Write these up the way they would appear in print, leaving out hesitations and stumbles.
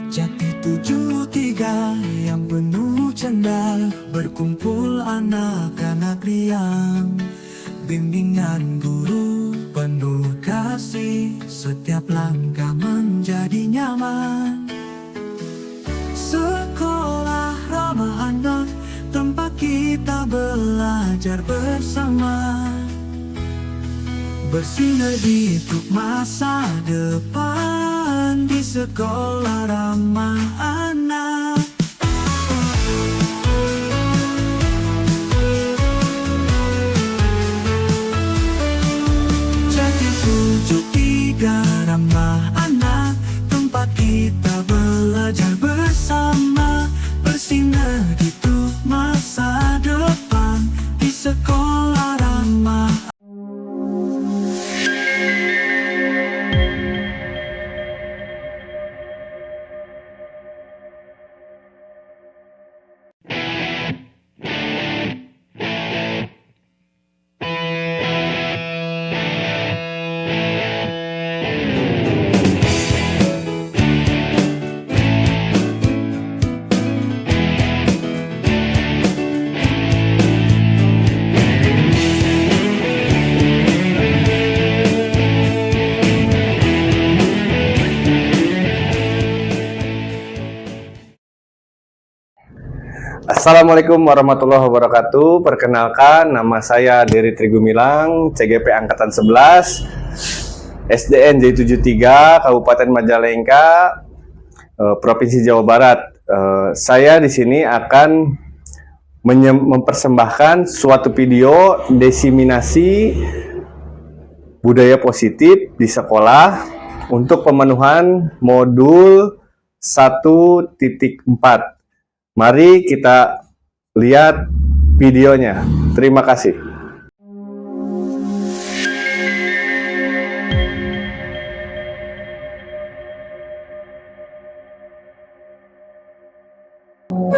Jati 73 yang penuh canda, berkumpul anak-anak riang. Bimbingan guru penuh kasih, setiap langkah menjadi nyaman. Sekolah ramah anak, tempat kita belajar bersama, bersinergi untuk masa depan di sekolah ramah anak. Jati 73 ramah anak, tempat kita belajar bersama, bersinergi untuk masa depan di sekolah ramah. Assalamualaikum warahmatullahi wabarakatuh. Perkenalkan, nama saya Dery Trigumilang, CGP Angkatan 11, SDN J73, Kabupaten Majalengka, Provinsi Jawa Barat. Saya di sini akan mempersembahkan suatu video diseminasi budaya positif di sekolah untuk pemenuhan modul 1.4. Mari kita lihat videonya. Terima kasih.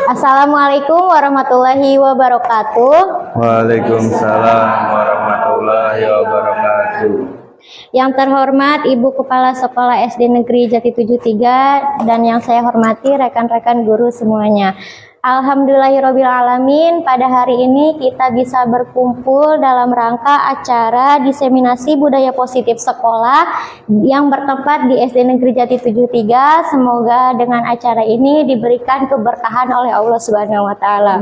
Assalamualaikum warahmatullahi wabarakatuh. Waalaikumsalam warahmatullahi wabarakatuh. Yang terhormat Ibu Kepala Sekolah SD Negeri Jati 73 dan yang saya hormati rekan-rekan guru semuanya. Alhamdulillahirrabbilalamin, pada hari ini kita bisa berkumpul dalam rangka acara diseminasi budaya positif sekolah yang bertempat di SD Negeri Jati 73. Semoga dengan acara ini diberikan keberkahan oleh Allah Subhanahu wa Ta'ala.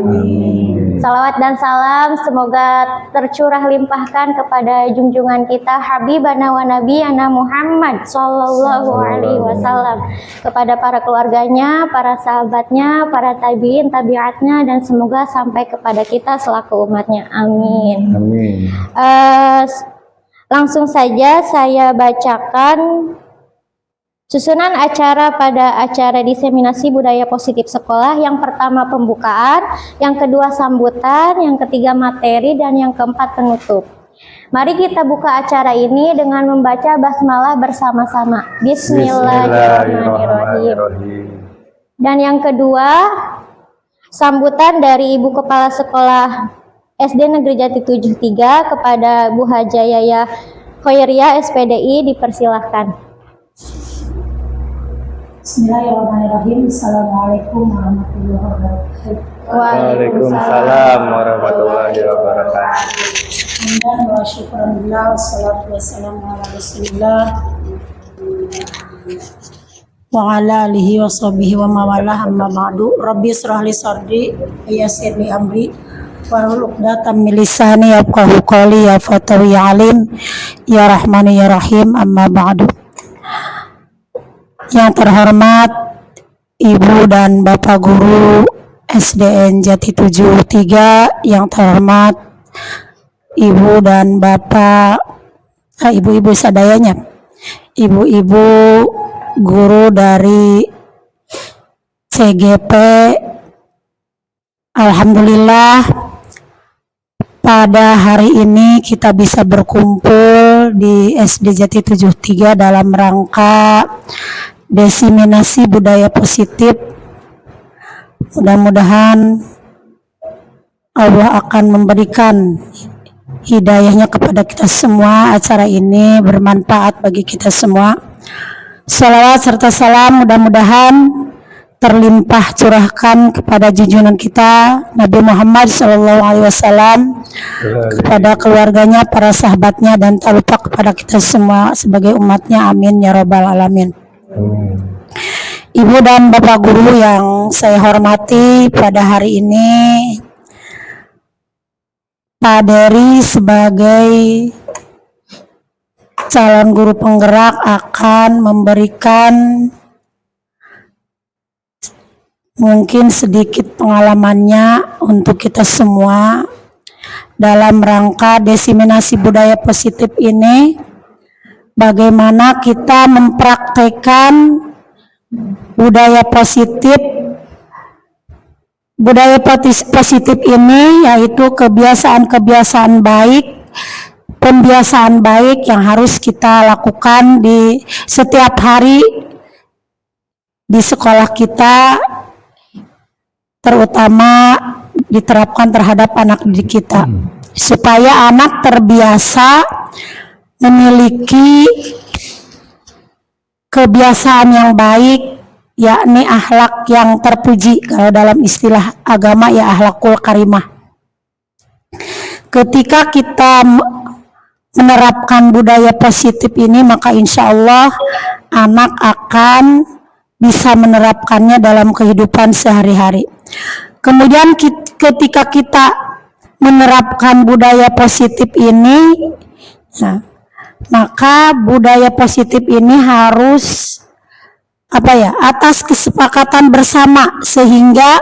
Salawat dan salam semoga tercurah limpahkan kepada junjungan kita Habibana wa Nabiyana Muhammad Sallallahu Alaihi Wasallam, kepada para keluarganya, para sahabatnya, para tabiin, tabiatnya, dan semoga sampai kepada kita selaku umatnya. Amin. Amin. Langsung saja saya bacakan susunan acara pada acara diseminasi budaya positif sekolah. Yang pertama pembukaan, yang kedua sambutan, yang ketiga materi, dan yang keempat penutup. Mari kita buka acara ini dengan membaca basmalah bersama-sama. Bismillahirrahmanirrahim. Dan yang kedua, sambutan dari Ibu Kepala Sekolah SD Negeri Jati 73 kepada Bu Haja Yaya Khoiriyah SPDI, dipersilahkan. Bismillahirrahmanirrahim. Assalamualaikum warahmatullahi wabarakatuh. Waalaikumsalam warahmatullahi wabarakatuh. Hamdan wa syukran lillah, wassalatu wassalamu ala rasulillah wa ala alihi wa sahbihi wa mawalah, amma ba'du. Rabbi israh li sadri wa yassir li amri wahlul 'uqdatam min lisani yafqahu qawli, ya fatawi ya alim ya rahmani ya rahim, amma ba'du. Yang terhormat Ibu dan Bapak Guru SDN Jati 73, yang terhormat Ibu dan Bapak Ibu-ibu sadayanya, Ibu-ibu guru dari CGP. Alhamdulillah pada hari ini kita bisa berkumpul di SD Jati 73 dalam rangka diseminasi budaya positif. Mudah-mudahan Allah akan memberikan hidayahnya kepada kita semua. Acara ini bermanfaat bagi kita semua. Salawat serta salam mudah-mudahan terlimpah curahkan kepada junjungan kita Nabi Muhammad SAW, kepada keluarganya, para sahabatnya, dan tak lupa kepada kita semua sebagai umatnya. Amin ya robbal alamin. Ibu dan Bapak Guru yang saya hormati, pada hari ini Pak Dery sebagai calon guru penggerak akan memberikan mungkin sedikit pengalamannya untuk kita semua dalam rangka diseminasi budaya positif ini, bagaimana kita mempraktekkan budaya positif. Budaya positif ini yaitu kebiasaan-kebiasaan baik, pembiasaan baik yang harus kita lakukan di setiap hari di sekolah kita, terutama diterapkan terhadap anak didik kita, supaya anak terbiasa memiliki kebiasaan yang baik, yakni akhlak yang terpuji. Kalau dalam istilah agama ya akhlakul karimah. Ketika kita menerapkan budaya positif ini, maka insya Allah anak akan bisa menerapkannya dalam kehidupan sehari-hari. Kemudian ketika kita menerapkan budaya positif ini, maka budaya positif ini harus atas kesepakatan bersama, sehingga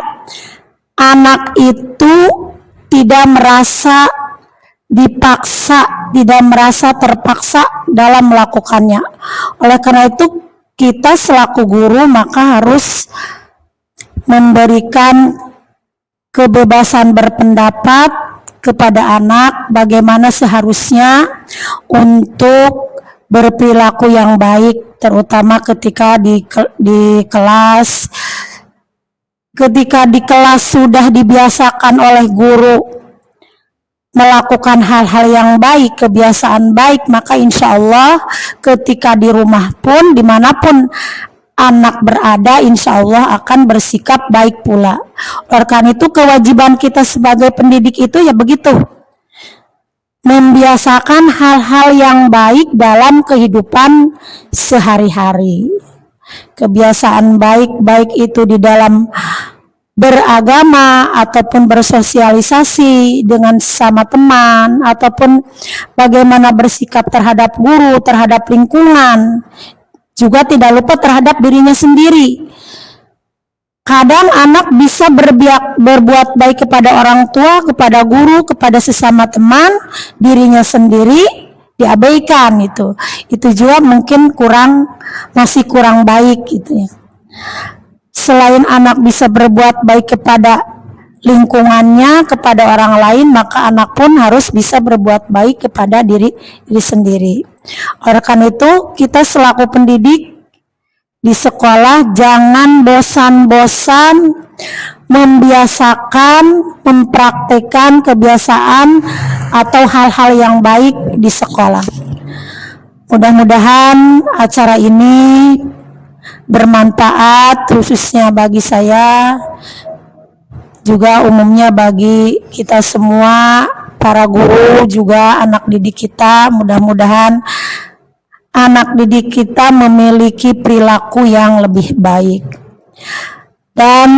anak itu tidak merasa dipaksa, tidak merasa terpaksa dalam melakukannya. Oleh karena itu kita selaku guru maka harus memberikan kebebasan berpendapat kepada anak, bagaimana seharusnya untuk berperilaku yang baik, terutama ketika di kelas. Ketika di kelas sudah dibiasakan oleh guru melakukan hal-hal yang baik, kebiasaan baik, maka insya Allah ketika di rumah pun, dimanapun anak berada, insya Allah akan bersikap baik pula. Oleh karena itu kewajiban kita sebagai pendidik itu ya begitu, membiasakan hal-hal yang baik dalam kehidupan sehari-hari. Kebiasaan baik itu di dalam beragama ataupun bersosialisasi dengan sesama teman, ataupun bagaimana bersikap terhadap guru, terhadap lingkungan, juga tidak lupa terhadap dirinya sendiri. Kadang anak bisa berbuat baik kepada orang tua, kepada guru, kepada sesama teman, dirinya sendiri diabaikan. Itu juga mungkin masih kurang baik gitu ya. Selain anak bisa berbuat baik kepada lingkungannya, kepada orang lain, maka anak pun harus bisa berbuat baik kepada diri sendiri. Oleh karena itu, kita selaku pendidik di sekolah jangan bosan-bosan membiasakan, mempraktekkan kebiasaan atau hal-hal yang baik di sekolah. Mudah-mudahan acara ini bermanfaat, khususnya bagi saya, juga umumnya bagi kita semua, para guru, juga anak didik kita. Mudah-mudahan anak didik kita memiliki perilaku yang lebih baik. Dan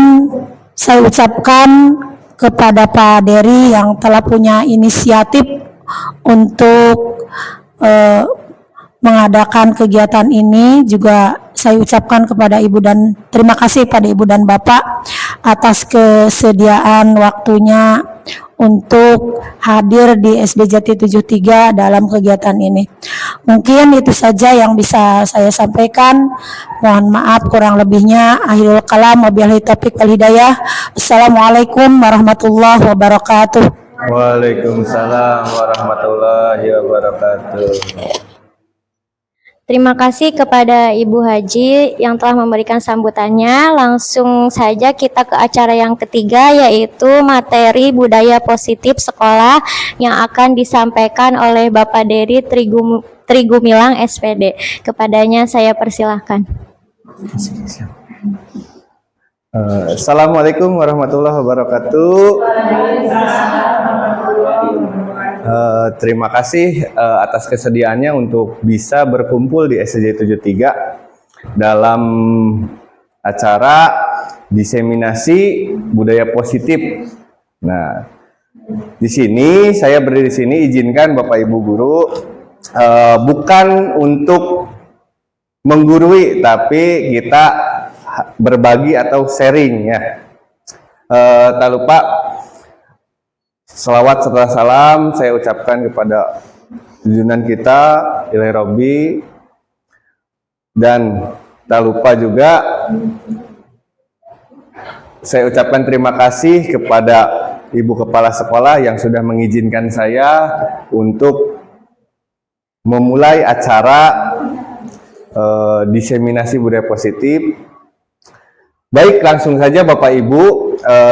saya ucapkan kepada Pak Dery yang telah punya inisiatif untuk mengadakan kegiatan ini, juga saya ucapkan kepada Ibu dan terima kasih pada Ibu dan Bapak atas kesediaan waktunya untuk hadir di SD Jati 73 dalam kegiatan ini. Mungkin itu saja yang bisa saya sampaikan. Mohon maaf kurang lebihnya. Akhirul kalam, wabillahi taufiq wal hidayah. Assalamualaikum warahmatullahi wabarakatuh. Waalaikumsalam warahmatullahi wabarakatuh. Terima kasih kepada Ibu Haji yang telah memberikan sambutannya. Langsung saja kita ke acara yang ketiga, yaitu materi budaya positif sekolah yang akan disampaikan oleh Bapak Dery Trigumilang SPD. Kepadanya saya persilahkan. Assalamualaikum warahmatullahi wabarakatuh. Terima kasih atas kesediaannya untuk bisa berkumpul di SCJ 73 dalam acara diseminasi budaya positif. Nah, di sini saya berdiri di sini, izinkan Bapak Ibu guru bukan untuk menggurui, tapi kita berbagi atau sharing ya. Tak lupa selawat serta salam saya ucapkan kepada junjungan kita Ilahi Robbi, dan tak lupa juga saya ucapkan terima kasih kepada Ibu Kepala Sekolah yang sudah mengizinkan saya untuk memulai acara diseminasi budaya positif. Baik, langsung saja Bapak Ibu,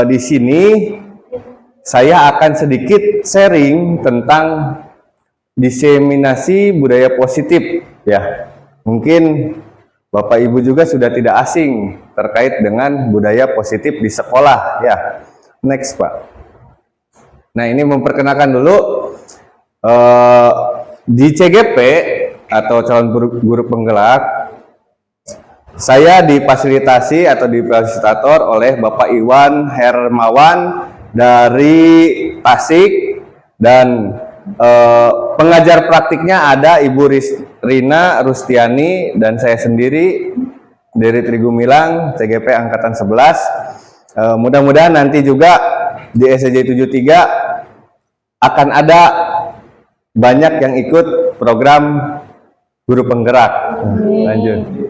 di sini saya akan sedikit sharing tentang diseminasi budaya positif ya. Mungkin Bapak Ibu juga sudah tidak asing terkait dengan budaya positif di sekolah ya. Next Pak. Nah, ini memperkenalkan dulu di CGP atau calon guru penggerak, saya difasilitasi atau difasilitator oleh Bapak Iwan Hermawan dari Tasik, dan pengajar praktiknya ada Ibu Rina Rustiani dan saya sendiri dari Trigumilang CGP angkatan 11. Mudah-mudahan nanti juga di SCJ 73 akan ada banyak yang ikut program guru penggerak. Lanjut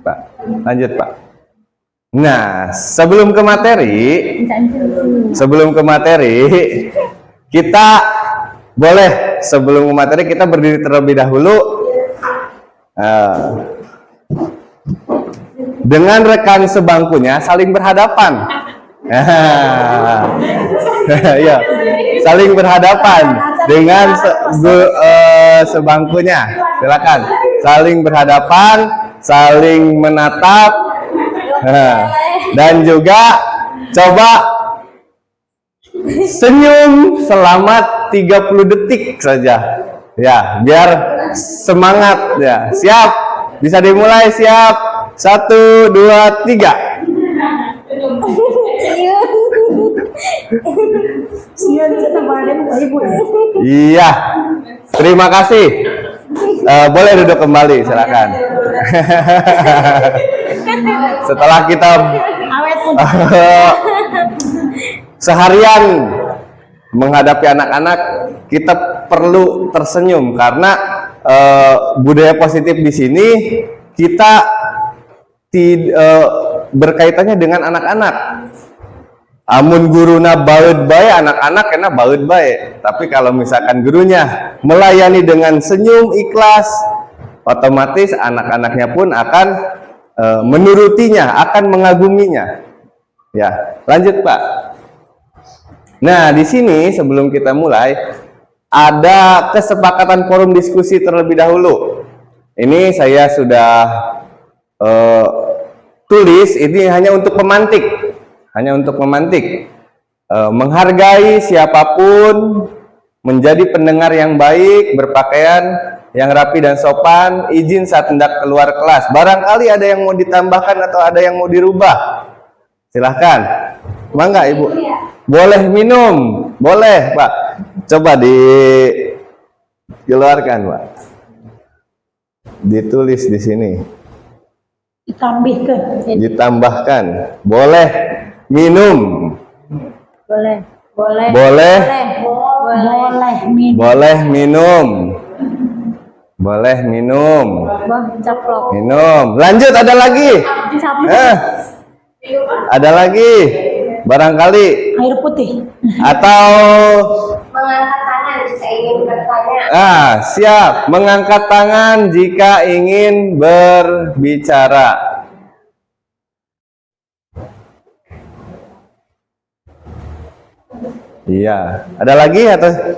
Pak, lanjut Pak. Nah, sebelum ke materi, kita boleh sebelum ke materi kita berdiri terlebih dahulu dengan rekan sebangkunya, saling berhadapan. Ya, saling berhadapan dengan sebangkunya. Silakan, saling berhadapan, saling menatap. Dan juga coba senyum selama 30 detik saja ya, biar semangat ya. Siap? Bisa dimulai, siap? 1, 2, 3. Iya, terima kasih. Boleh duduk kembali, silakan. Setelah kita seharian menghadapi anak-anak, kita perlu tersenyum karena budaya positif di sini kita berkaitannya dengan anak-anak. Amun guruna baut bae, anak-anak kena baut bae. Tapi kalau misalkan gurunya melayani dengan senyum ikhlas, otomatis anak-anaknya pun akan menurutinya, akan mengaguminya. Ya, lanjut Pak. Nah, di sini sebelum kita mulai ada kesepakatan forum diskusi terlebih dahulu. Ini saya sudah tulis, ini hanya untuk pemantik. Menghargai siapapun, menjadi pendengar yang baik, berpakaian yang rapi dan sopan, izin saat hendak keluar kelas. Barangkali ada yang mau ditambahkan atau ada yang mau dirubah, silahkan. Mangga Ibu. Boleh minum, boleh Pak. Coba dikeluarkan Pak. Ditulis di sini. Ditambahkan. Boleh minum. Boleh minum. Minum. Lanjut, ada lagi? Ada lagi? Barangkali Air putih. atau Mengangkat tangan jika ingin bertanya. Siap. Mengangkat tangan jika ingin berbicara. Iya. Ada lagi atau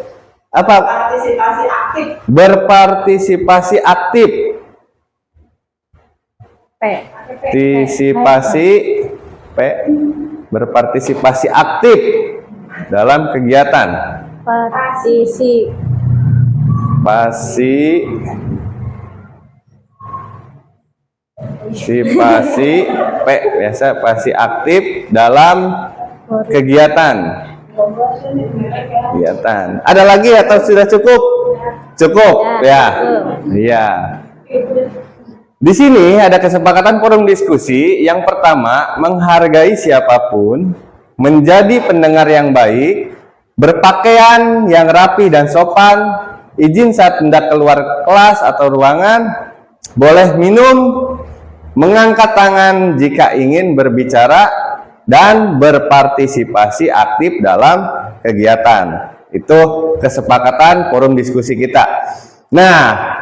apa? Partisipasi aktif. Berpartisipasi aktif. Partisipasi P. Berpartisipasi aktif dalam kegiatan. Partisipasi P biasa pasti aktif dalam kegiatan. Ada lagi atau sudah cukup? Cukup ya. Iya. Di sini ada kesepakatan forum diskusi. Yang pertama, menghargai siapapun, menjadi pendengar yang baik, berpakaian yang rapi dan sopan, izin saat hendak keluar kelas atau ruangan, boleh minum, mengangkat tangan jika ingin berbicara, dan berpartisipasi aktif dalam kegiatan. Itu kesepakatan forum diskusi kita. Nah,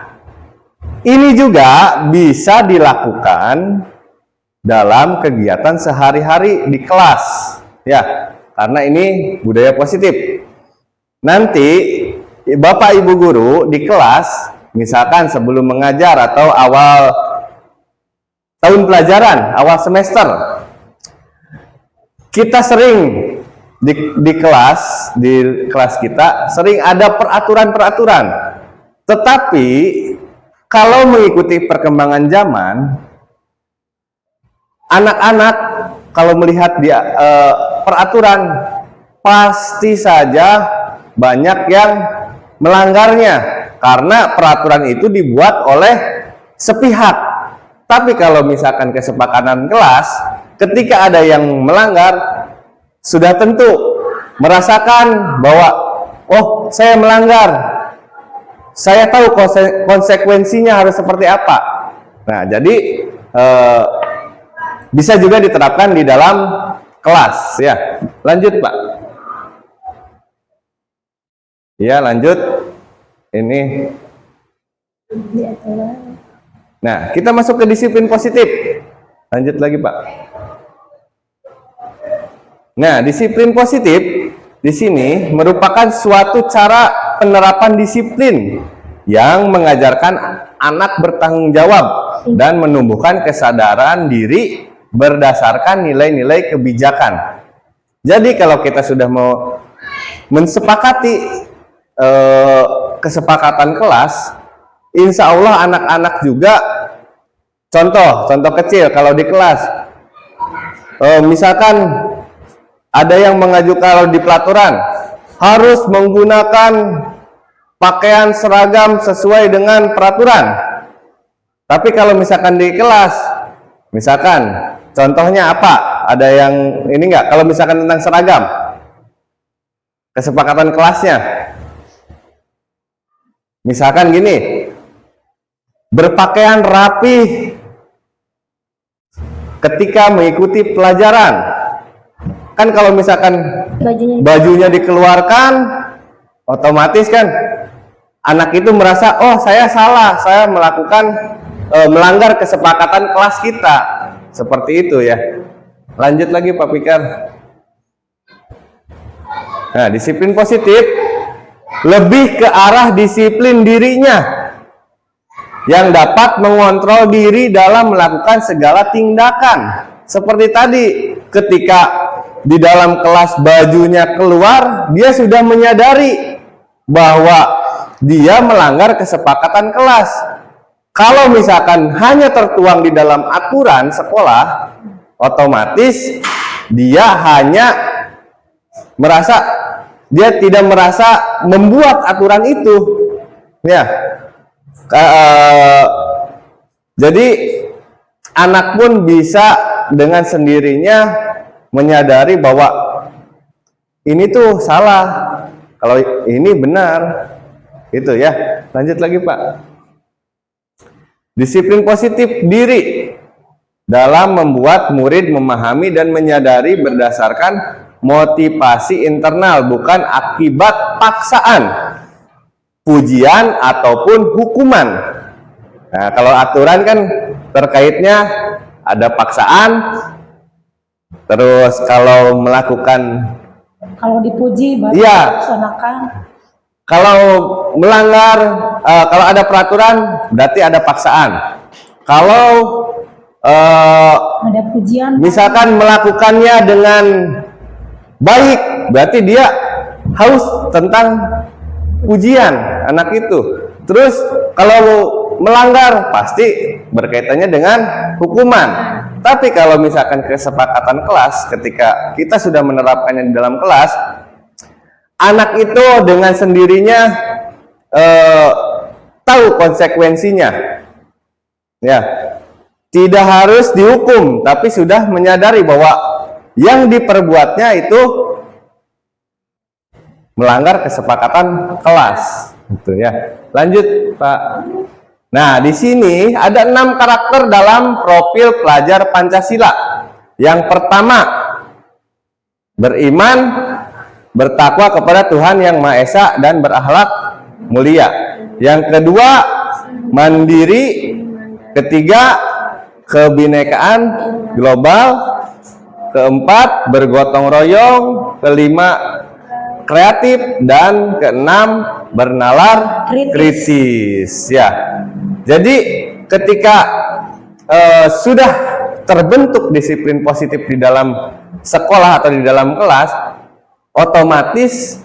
ini juga bisa dilakukan dalam kegiatan sehari-hari di kelas, ya, karena ini budaya positif. Nanti Bapak Ibu guru di kelas, misalkan sebelum mengajar atau awal tahun pelajaran, awal semester, kita sering di kelas kita sering ada peraturan-peraturan. Tetapi kalau mengikuti perkembangan zaman, anak-anak kalau melihat peraturan pasti saja banyak yang melanggarnya karena peraturan itu dibuat oleh sepihak. Tapi kalau misalkan kesepakatan kelas, ketika ada yang melanggar, sudah tentu merasakan bahwa oh, saya melanggar. Saya tahu konsekuensinya harus seperti apa. Nah, jadi bisa juga diterapkan di dalam kelas, ya. Lanjut, Pak. Ya, lanjut. Ini. Nah, kita masuk ke disiplin positif. Lanjut lagi, Pak. Nah, disiplin positif di sini merupakan suatu cara penerapan disiplin yang mengajarkan anak bertanggung jawab dan menumbuhkan kesadaran diri berdasarkan nilai-nilai kebijakan. Jadi kalau kita sudah mau mensepakati kesepakatan kelas, insya Allah anak-anak juga contoh kecil kalau di kelas, misalkan ada yang mengajukan kalau di pelaturan harus menggunakan pakaian seragam sesuai dengan peraturan. Tapi kalau misalkan di kelas, misalkan contohnya apa? Ada yang ini enggak? Kalau misalkan tentang seragam, kesepakatan kelasnya, misalkan gini, berpakaian rapi ketika mengikuti pelajaran. Kan kalau misalkan bajunya dikeluarkan, otomatis kan anak itu merasa, oh saya salah, saya melanggar kesepakatan kelas kita. Seperti itu ya. Lanjut lagi Pak Fikar. Nah, disiplin positif lebih ke arah disiplin dirinya yang dapat mengontrol diri dalam melakukan segala tindakan. Seperti tadi, ketika di dalam kelas bajunya keluar, dia sudah menyadari bahwa dia melanggar kesepakatan kelas. Kalau misalkan hanya tertuang di dalam aturan sekolah, otomatis dia hanya merasa, dia tidak merasa membuat aturan itu, ya. Jadi anak pun bisa dengan sendirinya menyadari bahwa ini tuh salah, kalau ini benar, itu ya. Lanjut lagi Pak. Disiplin positif diri dalam membuat murid memahami dan menyadari berdasarkan motivasi internal, bukan akibat paksaan, pujian ataupun hukuman. Nah, kalau aturan kan terkaitnya ada paksaan. Terus kalau melakukan, Kalau dipuji baru iya, laksanakan. kalau melanggar, kalau ada peraturan berarti ada paksaan. Kalau Ada pujian. misalkan melakukannya dengan baik, berarti dia haus tentang pujian anak itu. Terus kalau melanggar pasti berkaitannya dengan hukuman. Tapi kalau misalkan kesepakatan kelas, ketika kita sudah menerapkannya di dalam kelas, anak itu dengan sendirinya tahu konsekuensinya, ya, tidak harus dihukum, tapi sudah menyadari bahwa yang diperbuatnya itu melanggar kesepakatan kelas, gitu ya. Lanjut, Pak. Nah, di sini ada 6 karakter dalam profil pelajar Pancasila. Yang pertama, beriman, bertakwa kepada Tuhan Yang Maha Esa dan berakhlak mulia. Yang kedua, mandiri. Ketiga, kebinekaan global. Keempat, bergotong royong. Kelima, kreatif. Dan keenam, bernalar kritis. Ya. Jadi ketika sudah terbentuk disiplin positif di dalam sekolah atau di dalam kelas, otomatis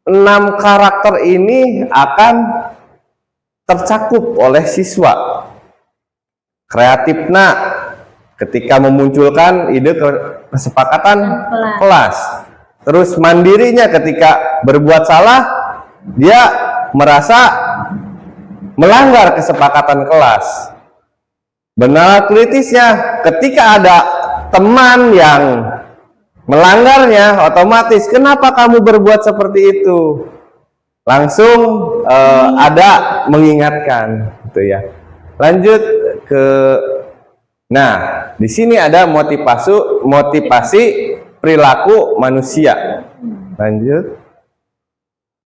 6 karakter ini akan tercakup oleh siswa. Kreatifna ketika memunculkan ide kesepakatan kelas. Terus mandirinya ketika berbuat salah, dia merasa melanggar kesepakatan kelas. Benar kritisnya, ketika ada teman yang melanggarnya, otomatis kenapa kamu berbuat seperti itu? Langsung ada mengingatkan, gitu ya. Lanjut ke, nah di sini ada motivasi perilaku manusia. Lanjut.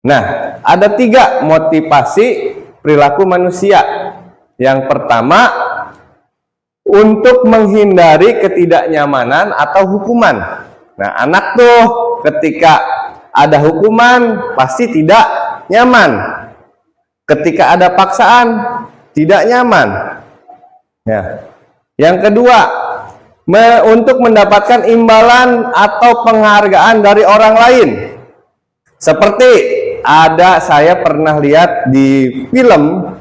Nah, ada 3 motivasi perilaku manusia. Yang pertama, untuk menghindari ketidaknyamanan atau hukuman. Nah, anak tuh ketika ada hukuman pasti tidak nyaman. Ketika ada paksaan tidak nyaman. Ya. Yang kedua, untuk mendapatkan imbalan atau penghargaan dari orang lain. Seperti saya pernah lihat di film,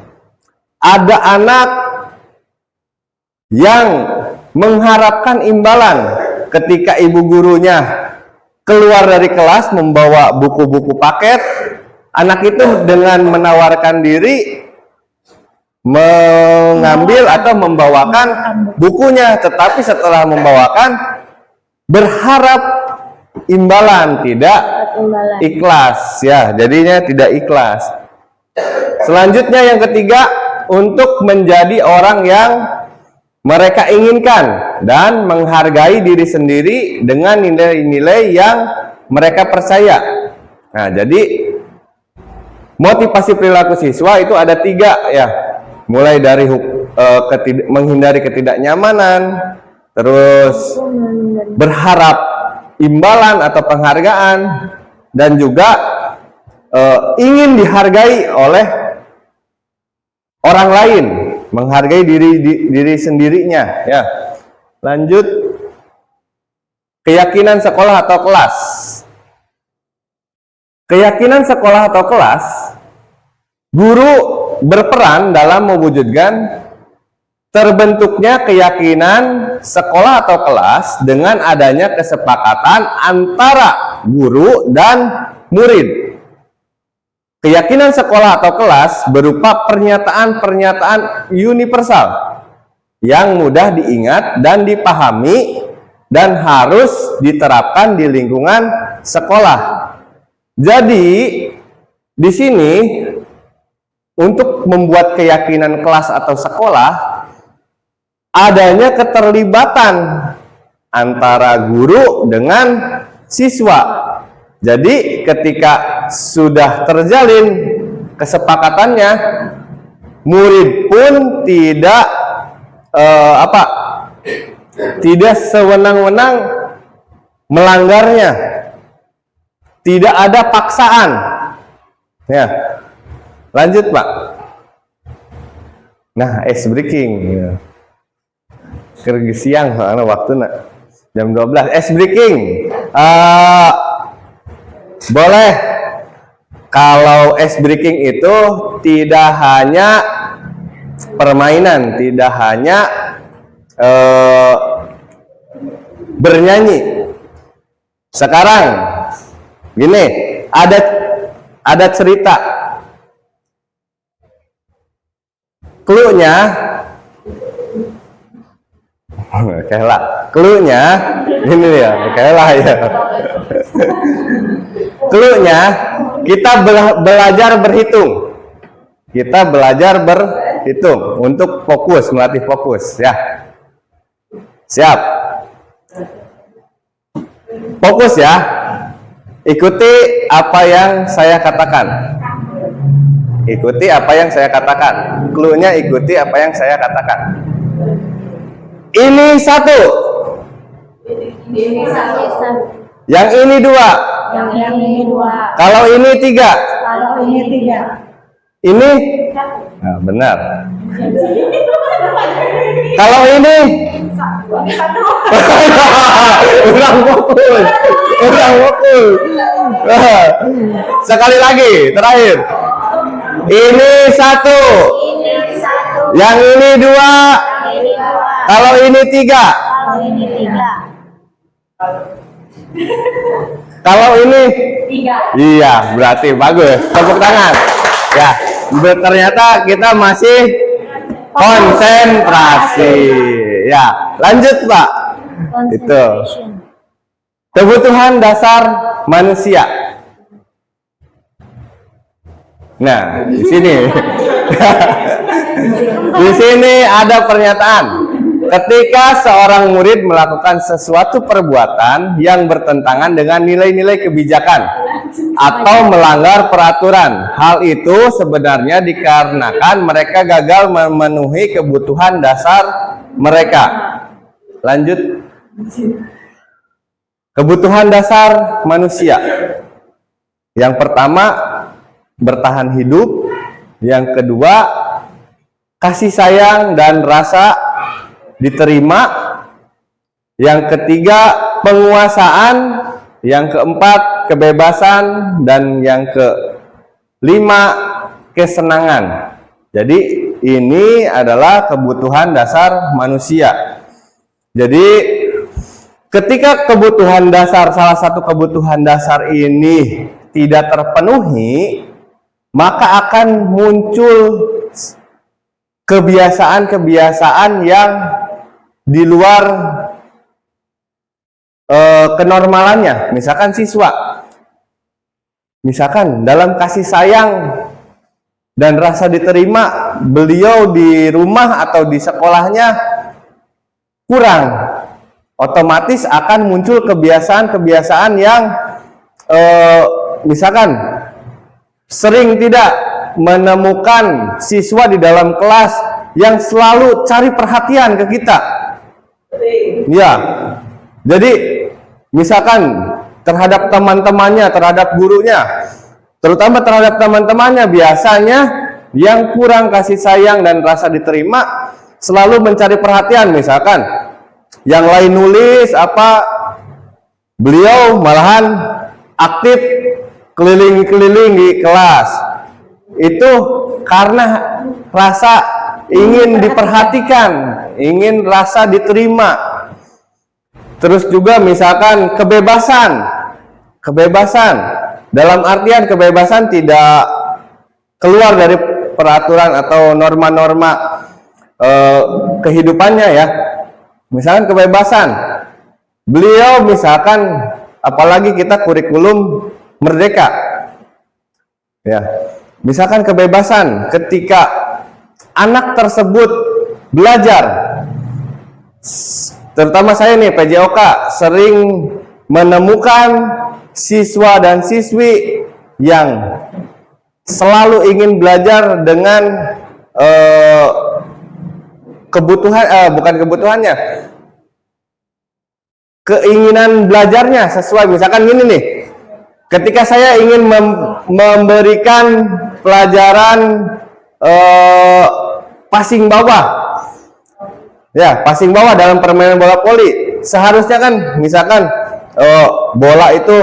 ada anak yang mengharapkan imbalan ketika ibu gurunya keluar dari kelas membawa buku-buku paket. Anak itu dengan menawarkan diri mengambil atau membawakan bukunya, tetapi setelah membawakan berharap imbalan, tidak ikhlas, ya, jadinya tidak ikhlas. Selanjutnya yang ketiga, untuk menjadi orang yang mereka inginkan dan menghargai diri sendiri dengan nilai-nilai yang mereka percaya. Nah, jadi motivasi perilaku siswa itu ada 3, ya, mulai dari menghindari ketidaknyamanan, terus berharap imbalan atau penghargaan, dan juga ingin dihargai oleh orang lain, menghargai diri sendirinya, ya. Lanjut, keyakinan sekolah atau kelas. Keyakinan sekolah atau kelas, guru berperan dalam mewujudkan terbentuknya keyakinan sekolah atau kelas dengan adanya kesepakatan antara guru dan murid. Keyakinan sekolah atau kelas berupa pernyataan-pernyataan universal yang mudah diingat dan dipahami dan harus diterapkan di lingkungan sekolah. Jadi di sini untuk membuat keyakinan kelas atau sekolah, adanya keterlibatan antara guru dengan siswa. Jadi ketika sudah terjalin kesepakatannya, murid pun tidak tidak sewenang-wenang melanggarnya. Tidak ada paksaan. Ya. Lanjut, Pak. Nah, ice breaking. Ya. Kerja siang soalnya waktu jam 12. Ice breaking. Boleh. Kalau ice breaking itu tidak hanya permainan, tidak hanya bernyanyi. Sekarang gini, ada cerita. Cluenya cluenya ini ya, ya. Cluenya kita belajar berhitung. Kita belajar berhitung untuk fokus, melatih fokus ya. Siap. Fokus ya. Ikuti apa yang saya katakan. Ikuti apa yang saya katakan. Cluenya ikuti apa yang saya katakan. Ini satu. Yang ini dua. Yang ini 2. Kalau ini tiga. Kalau ini 3. Ini. Nah, benar. Kalau ini. Ulang fokus. Sekali lagi, terakhir. Ini satu. Yang ini dua. Kalau ini tiga. Kalau ini 3. iya, berarti bagus. Tepuk tangan. Ya, ternyata kita masih konsentrasi. Ya, lanjut Pak. Itu kebutuhan dasar manusia. Nah, di sini. Di sini ada pernyataan. Ketika seorang murid melakukan sesuatu perbuatan yang bertentangan dengan nilai-nilai kebijakan atau melanggar peraturan, hal itu sebenarnya dikarenakan mereka gagal memenuhi kebutuhan dasar mereka. Lanjut. Kebutuhan dasar manusia. Yang pertama, bertahan hidup. Yang kedua, kasih sayang dan rasa diterima. Yang ketiga, penguasaan. Yang keempat, kebebasan. Dan yang kelima, kesenangan. Jadi ini adalah kebutuhan dasar manusia. Jadi ketika kebutuhan dasar, salah satu kebutuhan dasar ini tidak terpenuhi, maka akan muncul kebiasaan-kebiasaan yang di luar kenormalannya. Misalkan siswa, misalkan dalam kasih sayang dan rasa diterima, beliau di rumah atau di sekolahnya kurang, otomatis akan muncul kebiasaan-kebiasaan yang misalkan sering tidak menemukan siswa di dalam kelas yang selalu cari perhatian ke kita. Ya, jadi misalkan terhadap teman-temannya, terhadap gurunya, terutama terhadap teman-temannya, biasanya yang kurang kasih sayang dan rasa diterima selalu mencari perhatian. Misalkan yang lain nulis apa, beliau malahan aktif keliling-keliling di kelas. Itu karena rasa ingin diperhatikan, ingin rasa diterima. Terus juga misalkan kebebasan dalam artian kebebasan tidak keluar dari peraturan atau norma-norma kehidupannya ya. Misalkan kebebasan, beliau misalkan, apalagi kita kurikulum merdeka ya, misalkan kebebasan ketika anak tersebut belajar, terutama saya nih PJOK sering menemukan siswa dan siswi yang selalu ingin belajar dengan keinginan belajarnya sesuai. Misalkan gini nih, ketika saya ingin memberikan pelajaran passing bawah, Ya, passing bawah dalam permainan bola voli. Seharusnya kan misalkan bola itu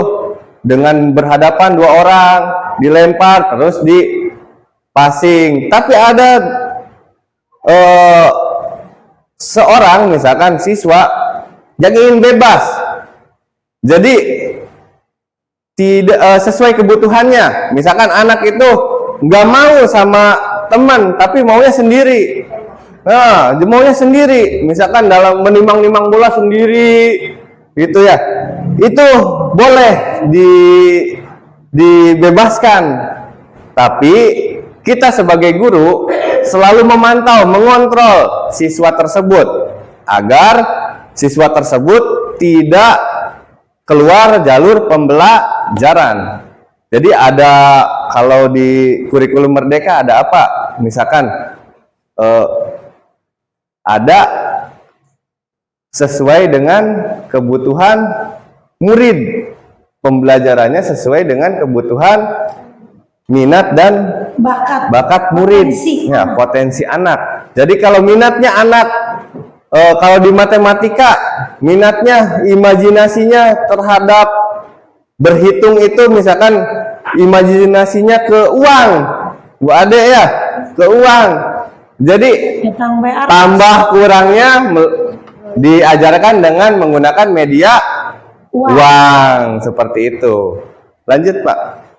dengan berhadapan dua orang dilempar terus di passing. Tapi ada seorang misalkan siswa yang ingin bebas. Jadi tidak sesuai kebutuhannya. Misalkan anak itu nggak mau sama teman, tapi maunya sendiri. Nah, maunya sendiri. Misalkan dalam menimang-nimang bola sendiri, gitu ya. Itu boleh dibebaskan. Tapi kita sebagai guru selalu memantau, mengontrol siswa tersebut agar siswa tersebut tidak keluar jalur pembelajaran. Jadi ada, kalau di kurikulum Merdeka ada apa? Misalkan ada sesuai dengan kebutuhan murid, pembelajarannya sesuai dengan kebutuhan minat dan bakat murid, potensi anak. Jadi kalau minatnya anak, kalau di matematika minatnya, imajinasinya terhadap berhitung itu, misalkan imajinasinya ke uang, Bu Ade ya, ke uang. Jadi tambah kurangnya diajarkan dengan menggunakan media uang, seperti itu. Lanjut Pak.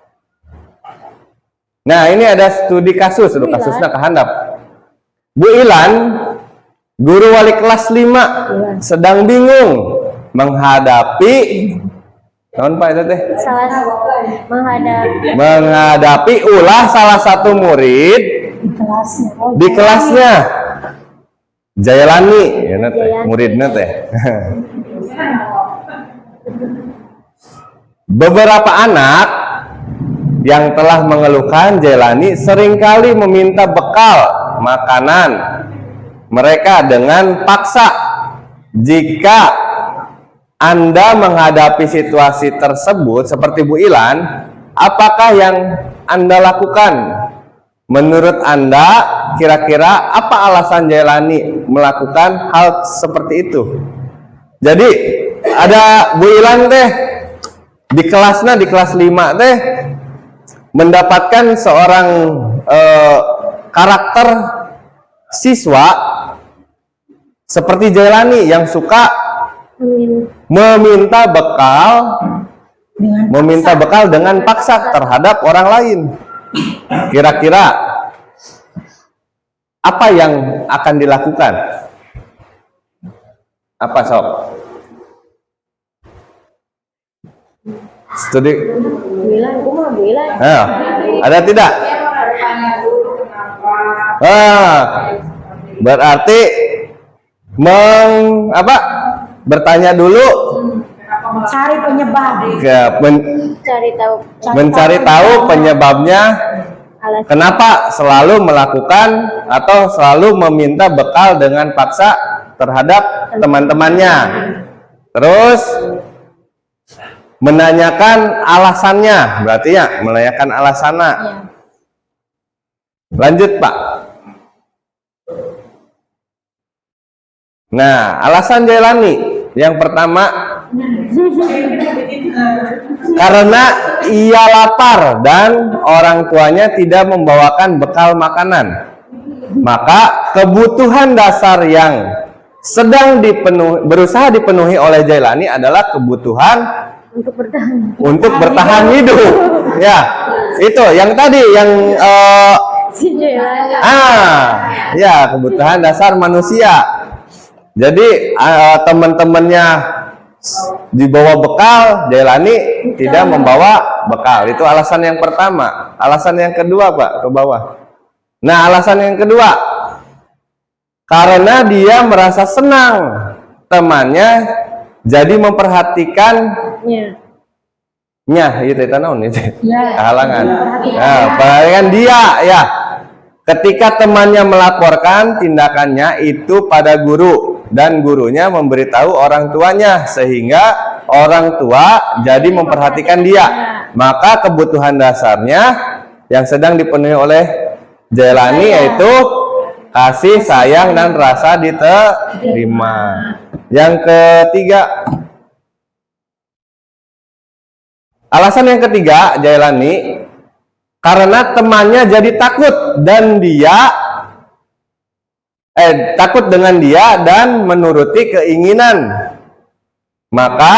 Nah, ini ada studi kasus, kasusnya kehandap. Bu Ilan, guru wali kelas 5, sedang bingung menghadapi Pak itu teh? Menghadapi ulah salah satu murid di kelasnya. Jailani, ya muridnya teh. Beberapa anak yang telah mengeluhkan Jailani seringkali meminta bekal makanan mereka dengan paksa. Jika Anda menghadapi situasi tersebut seperti Bu Ilan, apakah yang Anda lakukan? Menurut Anda, kira-kira apa alasan Jailani melakukan hal seperti itu? Jadi ada Bu Ilan teh di kelasnya, di kelas 5 teh mendapatkan seorang karakter siswa seperti Jailani yang suka meminta bekal dengan paksa terhadap orang lain. Kira-kira apa yang akan dilakukan? Apa sob? Studi. Ada tidak? Berarti bertanya dulu, cari penyebab. Mencari tahu penyebabnya. Kenapa selalu melakukan atau selalu meminta bekal dengan paksa terhadap teman-temannya. Terus menanyakan alasannya, berarti ya menanyakan alasannya. Lanjut Pak. Nah, alasan Jailani yang pertama, karena ia lapar dan orang tuanya tidak membawakan bekal makanan, maka kebutuhan dasar yang sedang berusaha dipenuhi oleh Jailani adalah kebutuhan untuk bertahan hidup. Ya, itu yang tadi yang ya, kebutuhan dasar manusia. Jadi teman-temannya dibawa bekal, Jailani tidak membawa bekal. Itu alasan yang pertama. Alasan yang kedua Pak, ke bawah. Nah, alasan yang kedua, karena dia merasa senang temannya jadi memperhatikan itu naon itu halangan. Nah, perhatikan dia ya. Ketika temannya melaporkan tindakannya itu pada guru dan gurunya memberitahu orang tuanya, sehingga orang tua jadi memperhatikan dia, maka kebutuhan dasarnya yang sedang dipenuhi oleh Jailani yaitu kasih sayang dan rasa diterima. Yang ketiga, alasan yang ketiga Jailani, karena temannya jadi takut dan dia takut dengan dia dan menuruti keinginan. Maka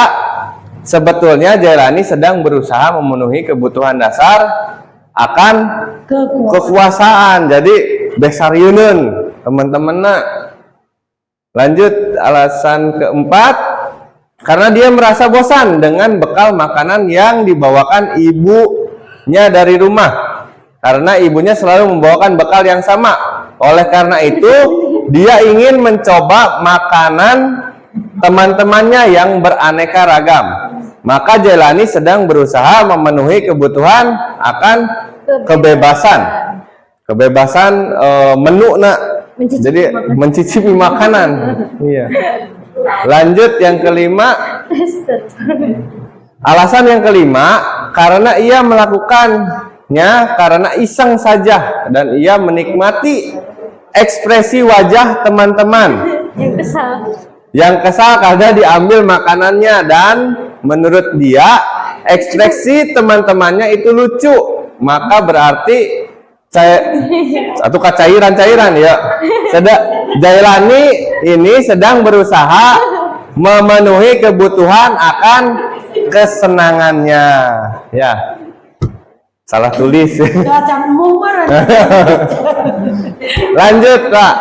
sebetulnya Jailani sedang berusaha memenuhi kebutuhan dasar akan kekuasaan. Jadi besar yunun teman-teman. Lanjut, alasan keempat, karena dia merasa bosan dengan bekal makanan yang dibawakan ibunya dari rumah. Karena ibunya selalu membawakan bekal yang sama. Oleh karena itu, dia ingin mencoba makanan teman-temannya yang beraneka ragam. Maka Jailani sedang berusaha memenuhi kebutuhan akan kebebasan. Kebebasan menu nak. Jadi mencicipi makanan. Iya. Lanjut yang kelima. Alasan yang kelima, karena ia melakukannya karena iseng saja dan ia menikmati ekspresi wajah teman-teman yang kesal karena diambil makanannya, dan menurut dia ekspresi teman-temannya itu lucu, maka berarti atau cairan-cairan ya. Jailani ini sedang berusaha memenuhi kebutuhan akan kesenangannya. Ya, salah tulis. Lanjut Kak,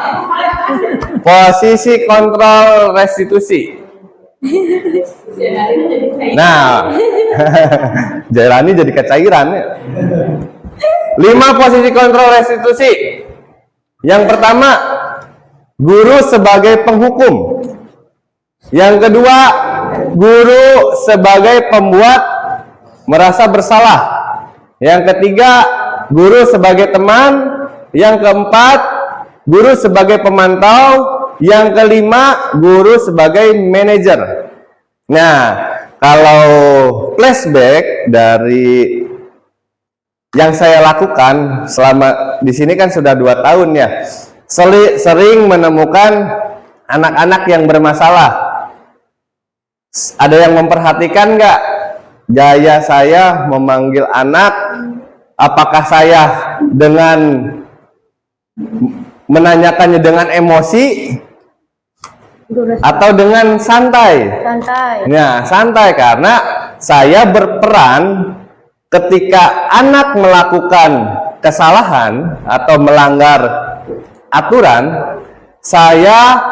posisi kontrol restitusi. Nah, Jailani jadi kecairan ya. 5 posisi kontrol restitusi. Yang pertama, guru sebagai penghukum. Yang kedua, guru sebagai pembuat merasa bersalah. Yang ketiga, guru sebagai teman. Yang keempat, guru sebagai pemantau. Yang kelima, guru sebagai manajer. Nah, kalau flashback dari yang saya lakukan selama di sini kan sudah 2 tahun ya, sering menemukan anak-anak yang bermasalah. Ada yang memperhatikan nggak gaya saya memanggil anak? Apakah saya dengan menanyakannya dengan emosi atau dengan santai? Santai. Nah, santai karena saya berperan. Ketika anak melakukan kesalahan atau melanggar aturan, saya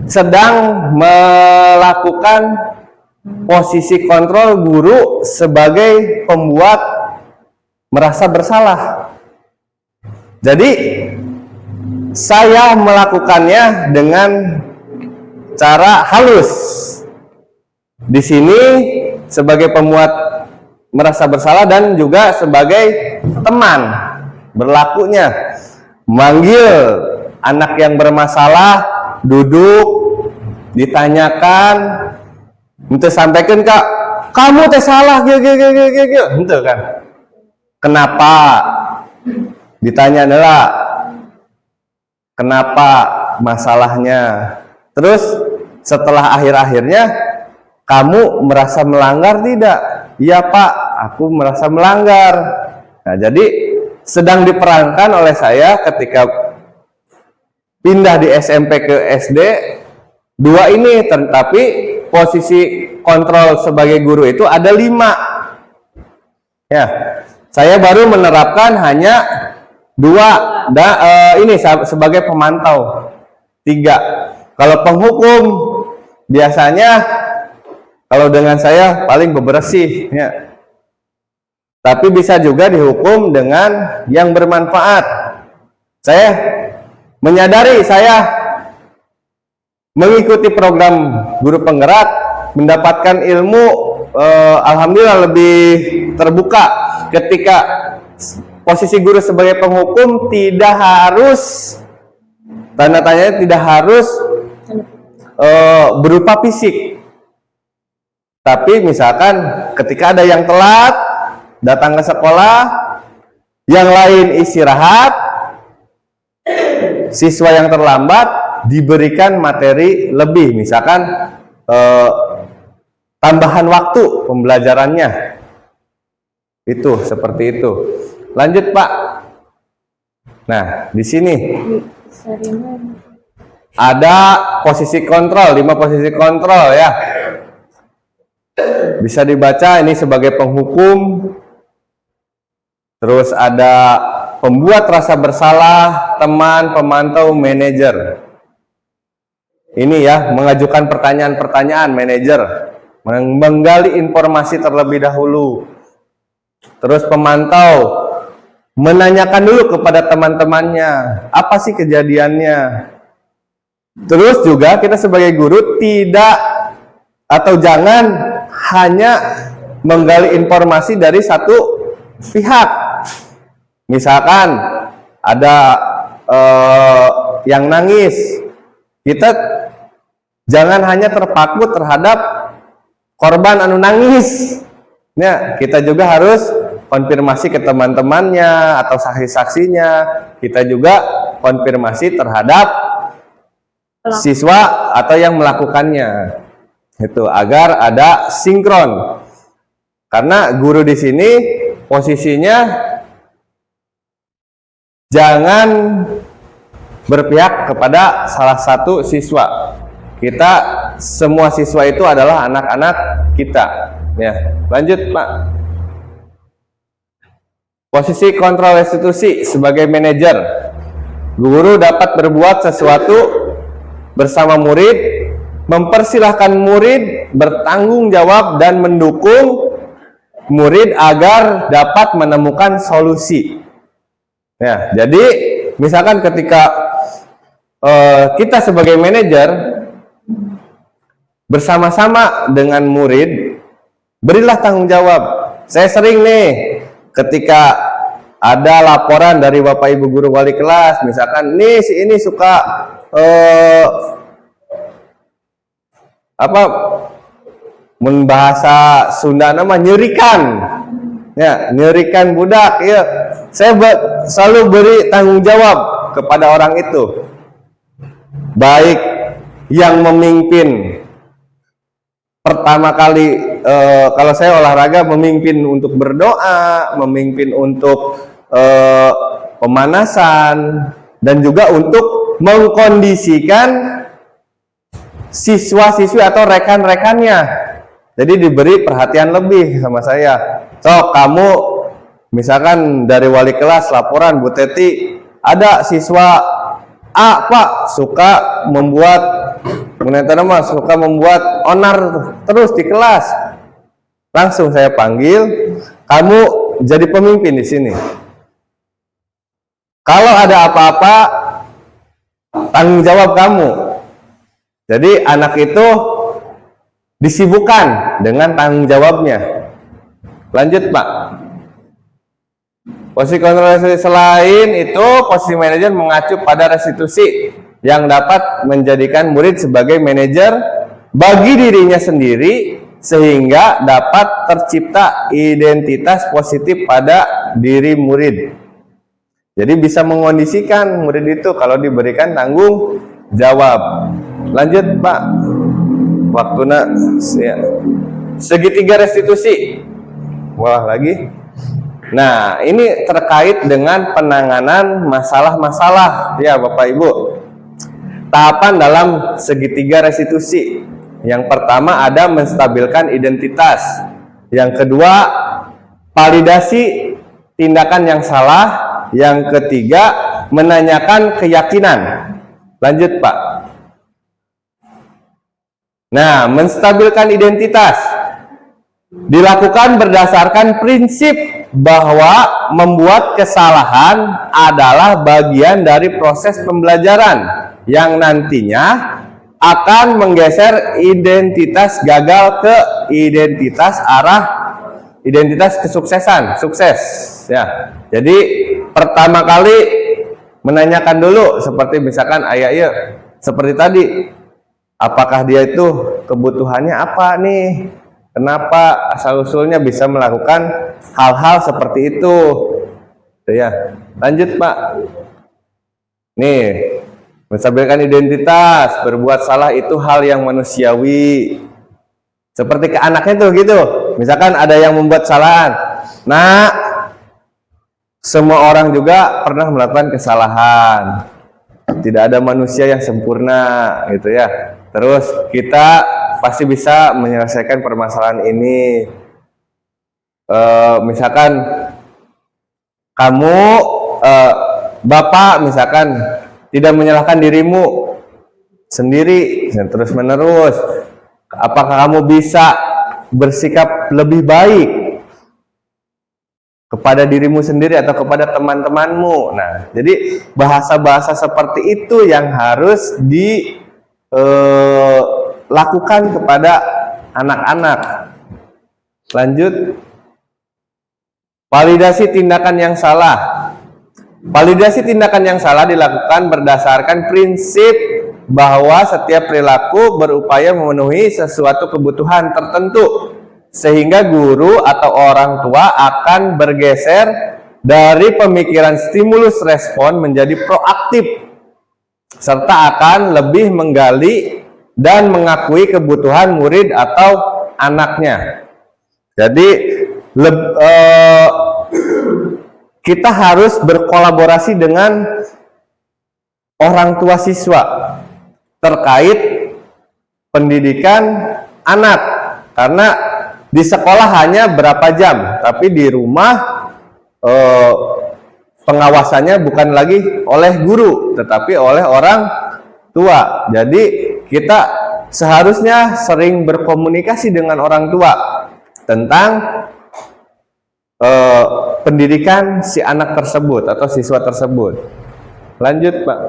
sedang melakukan posisi kontrol guru sebagai pembuat merasa bersalah. Jadi saya melakukannya dengan cara halus. Di sini sebagai pembuat merasa bersalah dan juga sebagai teman berlakunya, manggil anak yang bermasalah, duduk, ditanyakan, untuk sampaikan Kak, kamu teh salah, gitu kan? Kenapa? Ditanya adalah kenapa masalahnya. Terus setelah akhir-akhirnya, kamu merasa melanggar tidak? Iya Pak, aku merasa melanggar. Nah, jadi sedang diperankan oleh saya ketika pindah di SMP ke SD 2 ini, tetapi posisi kontrol sebagai guru itu ada 5. Ya, saya baru menerapkan hanya 2. Ini sebagai pemantau 3. Kalau penghukum biasanya kalau dengan saya paling bebersih ya. Tapi bisa juga dihukum dengan yang bermanfaat. Saya menyadari saya mengikuti program guru penggerak, mendapatkan ilmu, alhamdulillah lebih terbuka. Ketika posisi guru sebagai penghukum tidak harus, tanda tanyanya tidak harus berupa fisik. Tapi misalkan ketika ada yang telat datang ke sekolah, yang lain istirahat, siswa yang terlambat diberikan materi lebih, misalkan tambahan waktu pembelajarannya. Itu seperti itu. Lanjut, Pak. Nah, di sini ada posisi kontrol, 5 posisi kontrol ya. Bisa dibaca ini sebagai penghukum. Terus ada pembuat rasa bersalah, teman, pemantau, manajer. Ini ya, mengajukan pertanyaan-pertanyaan, manajer. Menggali informasi terlebih dahulu. Terus pemantau, menanyakan dulu kepada teman-temannya, apa sih kejadiannya. Terus juga kita sebagai guru tidak atau jangan hanya menggali informasi dari satu pihak. Misalkan ada yang nangis, kita jangan hanya terpaku terhadap korban anu nangis. Ya, kita juga harus konfirmasi ke teman-temannya atau saksi-saksinya. Kita juga konfirmasi terhadap siswa atau yang melakukannya. Itu agar ada sinkron. Karena guru di sini posisinya jangan berpihak kepada salah satu siswa. Kita semua siswa itu adalah anak-anak kita. Ya, lanjut, Pak. Posisi kontrol restitusi sebagai manajer. Guru dapat berbuat sesuatu bersama murid, mempersilahkan murid bertanggung jawab dan mendukung murid agar dapat menemukan solusi. Ya, jadi misalkan ketika kita sebagai manajer bersama-sama dengan murid, berilah tanggung jawab. Saya sering nih ketika ada laporan dari Bapak Ibu guru wali kelas, misalkan nih si ini suka membahasa Sunda nama nyerikan. Ya, nyerikan budak, ya. Saya selalu beri tanggung jawab kepada orang itu. Baik yang memimpin pertama kali, kalau saya olahraga, memimpin untuk berdoa, memimpin untuk pemanasan, dan juga untuk mengkondisikan siswa-siswi atau rekan-rekannya. Jadi diberi perhatian lebih sama saya. So, kamu misalkan dari wali kelas laporan, Bu Teti, ada siswa A, Pak, suka membuat onar terus di kelas. Langsung saya panggil, kamu jadi pemimpin di sini. Kalau ada apa-apa, tanggung jawab kamu. Jadi anak itu disibukkan dengan tanggung jawabnya. Lanjut, Pak. Posisi kontrol restitusi selain itu, posisi manajer mengacu pada restitusi yang dapat menjadikan murid sebagai manajer bagi dirinya sendiri sehingga dapat tercipta identitas positif pada diri murid. Jadi bisa mengondisikan murid itu kalau diberikan tanggung jawab. Lanjut, Pak. Waktunya ya. Segitiga restitusi. Wah, lagi. Nah, ini terkait dengan penanganan masalah-masalah ya Bapak Ibu. Tahapan dalam segitiga restitusi. Yang pertama ada menstabilkan identitas. Yang kedua, validasi tindakan yang salah. Yang ketiga, menanyakan keyakinan. Lanjut, Pak. Nah, menstabilkan identitas dilakukan berdasarkan prinsip bahwa membuat kesalahan adalah bagian dari proses pembelajaran yang nantinya akan menggeser identitas gagal ke identitas kesuksesan, sukses ya. Jadi pertama kali menanyakan dulu, seperti misalkan ayah seperti tadi, apakah dia itu kebutuhannya apa nih? Kenapa asal-usulnya bisa melakukan hal-hal seperti itu? Ya, lanjut, Pak. Nih, menstabilkan identitas, berbuat salah itu hal yang manusiawi. Seperti ke anaknya tuh gitu. Misalkan ada yang membuat kesalahan. Nah, semua orang juga pernah melakukan kesalahan. Tidak ada manusia yang sempurna gitu ya. Terus kita pasti bisa menyelesaikan permasalahan ini. Misalkan kamu bapak misalkan tidak menyalahkan dirimu sendiri terus menerus, apakah kamu bisa bersikap lebih baik kepada dirimu sendiri atau kepada teman-temanmu? Nah, jadi bahasa-bahasa seperti itu yang harus dilakukan kepada anak-anak. Lanjut, validasi tindakan yang salah. Validasi tindakan yang salah dilakukan berdasarkan prinsip bahwa setiap perilaku berupaya memenuhi sesuatu kebutuhan tertentu, sehingga guru atau orang tua akan bergeser dari pemikiran stimulus respon menjadi proaktif, serta akan lebih menggali dan mengakui kebutuhan murid atau anaknya. Jadi kita harus berkolaborasi dengan orang tua siswa terkait pendidikan anak, karena di sekolah hanya berapa jam, tapi di rumah pengawasannya bukan lagi oleh guru tetapi oleh orang tua. Jadi kita seharusnya sering berkomunikasi dengan orang tua tentang pendidikan si anak tersebut atau siswa tersebut. Lanjut, Pak.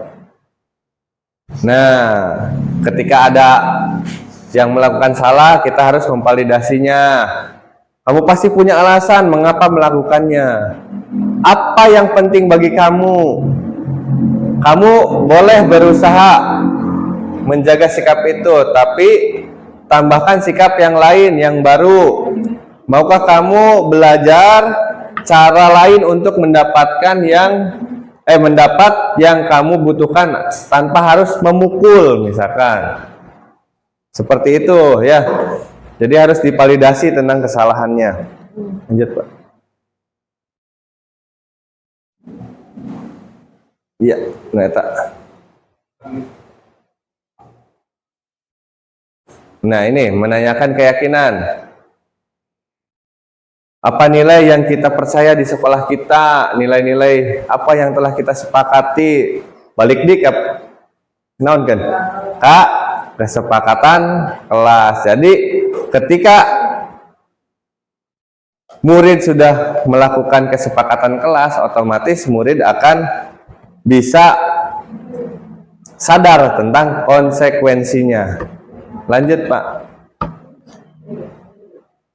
Nah, ketika ada yang melakukan salah, kita harus memvalidasinya. Kamu pasti punya alasan mengapa melakukannya. Apa yang penting bagi kamu? Kamu boleh berusaha menjaga sikap itu, tapi tambahkan sikap yang lain, yang baru. Maukah kamu belajar cara lain untuk mendapatkan mendapat yang kamu butuhkan tanpa harus memukul, misalkan. Seperti itu ya. Jadi harus divalidasi tentang kesalahannya. Lanjut, Pak. Iya, nah ini menanyakan keyakinan. Apa nilai yang kita percaya di sekolah kita? Nilai-nilai apa yang telah kita sepakati? Balik dik naon kan? Kak, kesepakatan kelas. Jadi ketika murid sudah melakukan kesepakatan kelas, otomatis murid akan bisa sadar tentang konsekuensinya. Lanjut, Pak.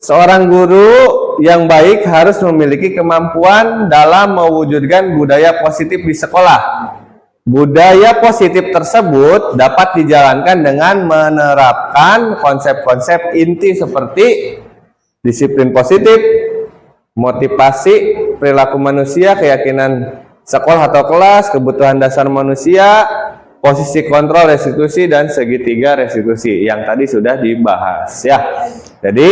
Seorang guru yang baik harus memiliki kemampuan dalam mewujudkan budaya positif di sekolah. Budaya positif tersebut dapat dijalankan dengan menerapkan konsep-konsep inti seperti disiplin positif, motivasi, perilaku manusia, keyakinan sekolah atau kelas, kebutuhan dasar manusia, posisi kontrol restitusi, dan segitiga restitusi yang tadi sudah dibahas ya. Jadi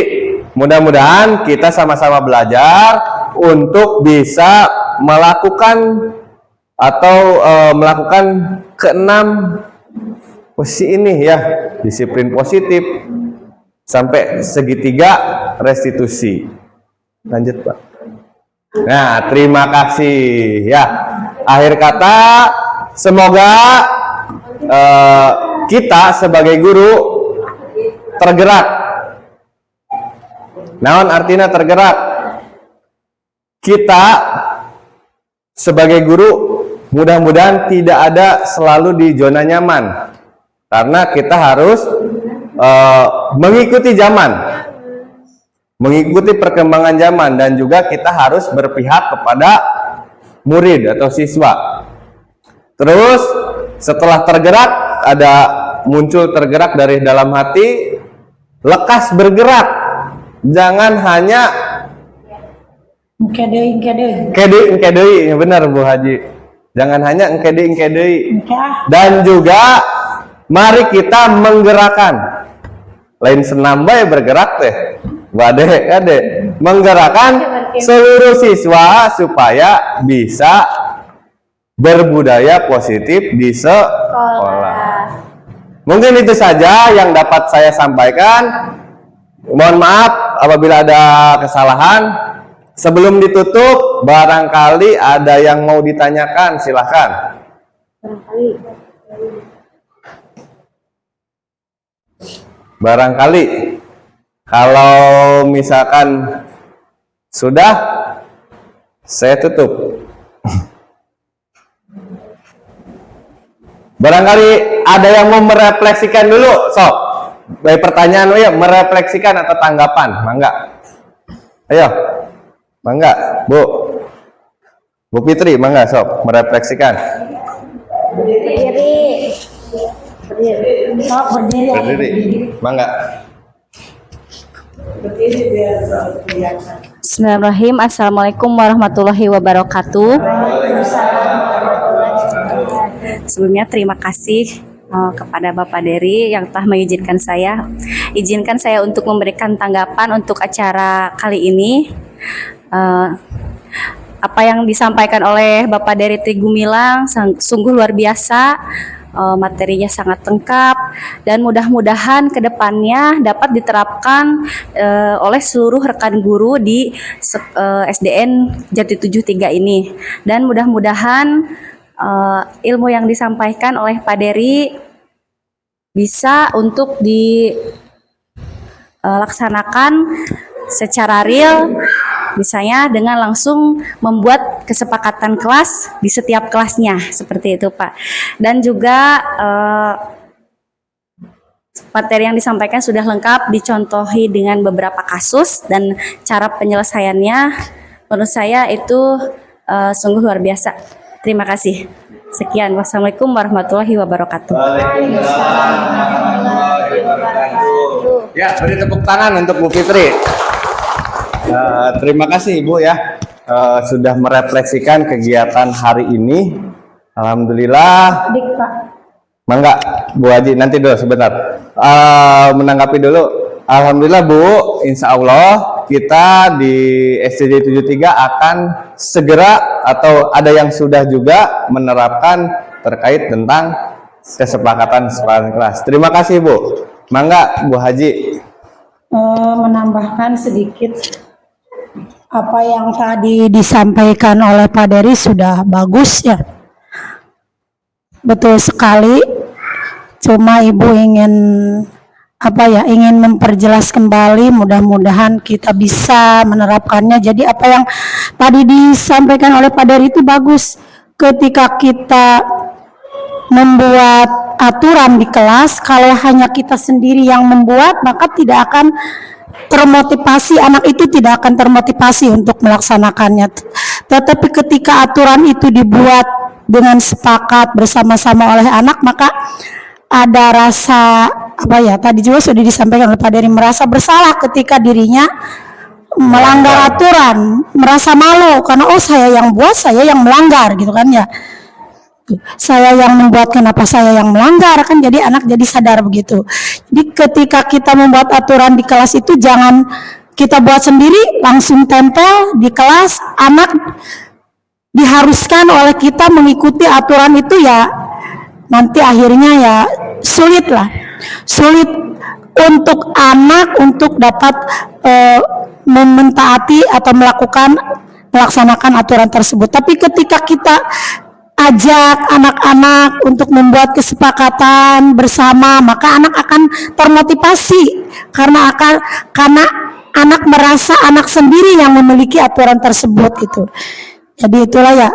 mudah-mudahan kita sama-sama belajar untuk bisa melakukan melakukan keenam posisi ini ya, disiplin positif sampai segitiga restitusi. Lanjut, Pak. Nah, terima kasih ya. Akhir kata, semoga kita sebagai guru tergerak. Naon artinya tergerak? Kita sebagai guru mudah-mudahan tidak ada selalu di zona nyaman, karena kita harus mengikuti zaman, mengikuti perkembangan zaman, dan juga kita harus berpihak kepada murid atau siswa. Terus setelah tergerak, ada muncul tergerak dari dalam hati, lekas bergerak. Jangan hanya engkedei, benar Bu Haji. Jangan hanya engkedei, Dan juga mari kita menggerakkan. Lain senam bae bergerak teh. Ade, menggerakkan seluruh siswa supaya bisa berbudaya positif di sekolah. Mungkin itu saja yang dapat saya sampaikan. Mohon maaf apabila ada kesalahan. Sebelum ditutup, barangkali ada yang mau ditanyakan, silahkan. Barangkali. Kalau misalkan sudah, saya tutup. Barangkali ada yang mau merefleksikan dulu, sok. Baik pertanyaan, ya, merefleksikan atau tanggapan, mangga. Ayo, mangga, Bu Fitri, mangga, sok, merefleksikan. Berdiri. Berdiri, mangga. Bismillahirrahmanirrahim. Assalamualaikum warahmatullahi wabarakatuh. Sebelumnya terima kasih kepada Bapak Dery yang telah mengizinkan saya. Izinkan saya untuk memberikan tanggapan untuk acara kali ini. Apa yang disampaikan oleh Bapak Dery Trigumilang sungguh luar biasa. Materinya sangat lengkap dan mudah-mudahan kedepannya dapat diterapkan oleh seluruh rekan guru di SDN Jati 73 ini, dan mudah-mudahan ilmu yang disampaikan oleh Pak Dery bisa untuk dilaksanakan secara real, misalnya dengan langsung membuat kesepakatan kelas di setiap kelasnya, seperti itu Pak. Dan juga materi yang disampaikan sudah lengkap, dicontohi dengan beberapa kasus dan cara penyelesaiannya. Menurut saya itu sungguh luar biasa. Terima kasih. Sekian, wassalamualaikum warahmatullahi wabarakatuh. Ya, beri tepuk tangan untuk Bu Fitri. Terima kasih Ibu ya, sudah merefleksikan kegiatan hari ini. Alhamdulillah. Mangga Bu Haji, nanti dulu sebentar, menanggapi dulu. Alhamdulillah Bu, insya Allah kita di SDJ 73 akan segera atau ada yang sudah juga menerapkan terkait tentang kesepakatan kelas. Terima kasih Bu. Mangga Bu Haji. Menambahkan sedikit, apa yang tadi disampaikan oleh Pak Dery sudah bagus ya, betul sekali. Cuma Ibu ingin ingin memperjelas kembali, mudah-mudahan kita bisa menerapkannya. Jadi apa yang tadi disampaikan oleh Pak Dery itu bagus. Ketika kita membuat aturan di kelas, kalau hanya kita sendiri yang membuat, maka tidak akan termotivasi, anak itu tidak akan termotivasi untuk melaksanakannya. Tetapi ketika aturan itu dibuat dengan sepakat bersama-sama oleh anak, maka ada rasa tadi juga sudah disampaikan oleh Pak Dery, merasa bersalah ketika dirinya melanggar aturan, merasa malu karena saya yang buat, saya yang melanggar gitu kan ya. Saya yang membuat, kenapa saya yang melanggar, kan jadi anak jadi sadar begitu. Jadi ketika kita membuat aturan di kelas itu jangan kita buat sendiri langsung tempel di kelas, anak diharuskan oleh kita mengikuti aturan itu ya, nanti akhirnya ya sulit untuk anak untuk dapat mentaati atau melaksanakan aturan tersebut. Tapi ketika kita ajak anak-anak untuk membuat kesepakatan bersama, maka anak akan termotivasi karena anak merasa anak sendiri yang memiliki aturan tersebut gitu. Jadi itulah ya,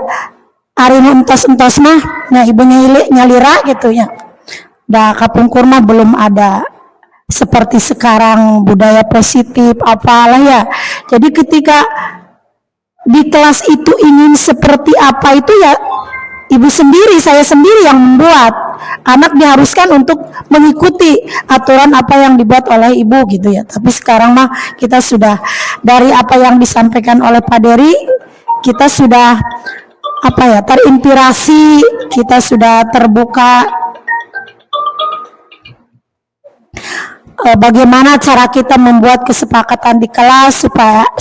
ari entos-entos mah nah ibunya nyalira gitu ya. Da kapungkur mah belum ada seperti sekarang budaya positif apalah ya. Jadi ketika di kelas itu ingin seperti apa itu ya ibu sendiri, saya sendiri yang membuat. Anak diharuskan untuk mengikuti aturan apa yang dibuat oleh ibu gitu ya. Tapi sekarang mah kita sudah dari apa yang disampaikan oleh Pak Dery, kita sudah terinspirasi, kita sudah terbuka bagaimana cara kita membuat kesepakatan di kelas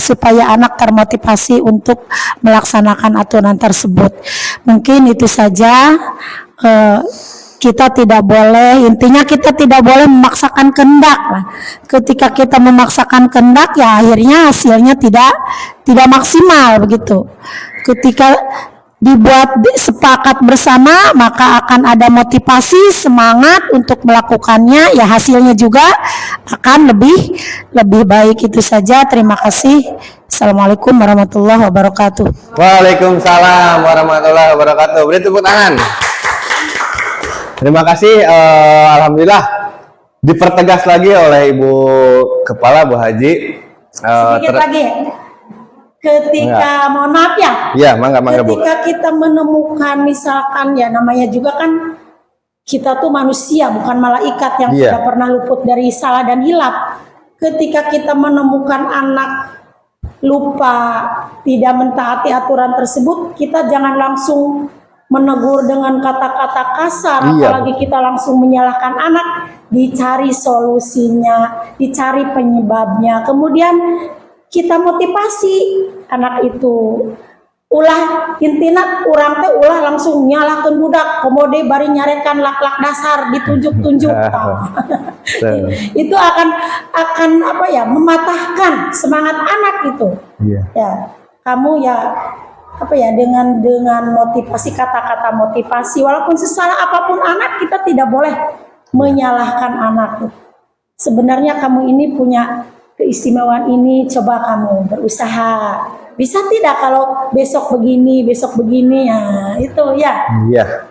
supaya anak termotivasi untuk melaksanakan aturan tersebut. Mungkin itu saja. Kita tidak boleh, intinya kita tidak boleh memaksakan kehendak lah. Ketika kita memaksakan kehendak, ya akhirnya hasilnya tidak maksimal begitu. Ketika dibuat sepakat bersama, maka akan ada motivasi, semangat untuk melakukannya, ya hasilnya juga akan lebih baik. Itu saja, terima kasih. Assalamualaikum warahmatullahi wabarakatuh. Waalaikumsalam warahmatullahi wabarakatuh. Beri tepuk tangan. Terima kasih. Alhamdulillah dipertegas lagi oleh Ibu Kepala, Bu Haji. Sedikit lagi. Ketika, mohon maaf ya. Iya, mangga Bu. Ketika kita menemukan misalkan ya namanya juga kan kita tuh manusia bukan malaikat yang tidak pernah luput dari salah dan hilap. Ketika kita menemukan anak lupa tidak mentaati aturan tersebut, kita jangan langsung menegur dengan kata-kata kasar, apalagi kita langsung menyalahkan anak. Dicari solusinya, dicari penyebabnya, kemudian kita motivasi anak itu. Ulah intina urang teh ulah langsung nyalahkan budak, komode bari nyarekan lak-lak dasar ditunjuk-tunjuk. Itu akan apa ya, mematahkan semangat anak itu. Ya, kamu ya apa ya, dengan motivasi, kata-kata motivasi, walaupun sesalah apapun anak, kita tidak boleh menyalahkan anak. Sebenarnya kamu ini punya keistimewaan ini, coba kamu berusaha. Bisa tidak kalau besok begini ya, itu ya.